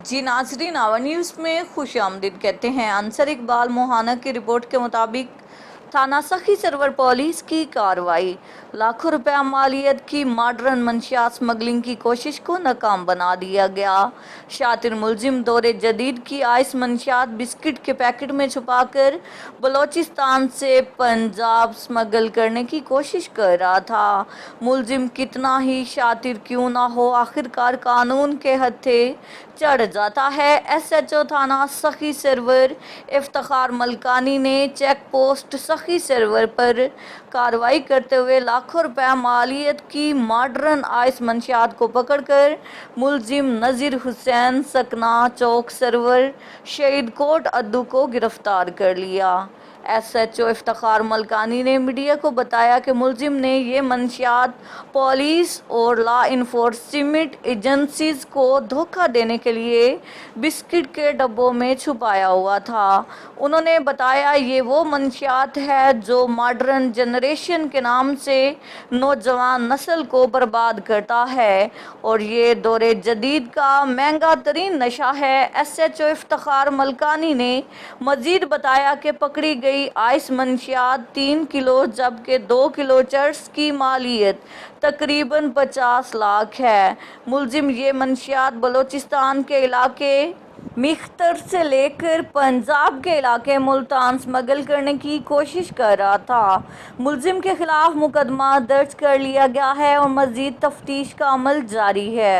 जी नाजरीन, our news में खुश आमदीद कहते हैं। अंसर इकबाल मोहाना की रिपोर्ट के मुताबिक थाना सखी सरवर पुलिस की कार्रवाई, लाखों रुपया मालियत की मॉडर्न मंशियात स्मगलिंग की कोशिश को नाकाम बना दिया गया। शातिर मुलजिम दौरे जदीद की आइस मंशियात बिस्किट के पैकेट में छुपाकर बलोचिस्तान से पंजाब स्मगल करने की कोशिश कर रहा था। मुलजिम कितना ही शातिर क्यों ना हो, आखिरकार कानून के हत्थे चढ़ जाता है। SHO थाना सखी सरवर इफ्तिखार मलकानी ने चेक पोस्ट सखी सरवर पर कार्रवाई करते हुए लाखों रुपया मालियत की मॉडर्न आइस मंशियात को पकड़कर मुलजिम नज़ीर हुसैन सकना चौक सरवर शहीद कोट अद्दू को गिरफ्तार कर लिया। SHO इफ्तिखार मलकानी ने मीडिया को बताया कि मुलजिम ने ये मंशियात पुलिस और लॉ इन्फोर्समेंट एजेंसीज को धोखा देने के लिए बिस्किट के डब्बों में छुपाया हुआ था। उन्होंने बताया ये वो मंशियात है जो मॉडर्न जनरेशन के नाम से नौजवान नस्ल को बर्बाद करता है और ये दौरे जदीद का महंगा तरीन नशा है। SHO इफ्तिखार मलकानी ने मजीद बताया कि पकड़ी गई आइस मंशियात 3 किलो जबकि 2 किलो चर्स की मालियत तकरीबन 50 लाख है। मुलजिम ये मंशियात बलोचिस्तान के इलाके मqdar से लेकर पंजाब के इलाके मुल्तान स्मगल करने की कोशिश कर रहा था। मुलजिम के खिलाफ मुकदमा दर्ज कर लिया गया है और मजीद तफ्तीश का अमल जारी है।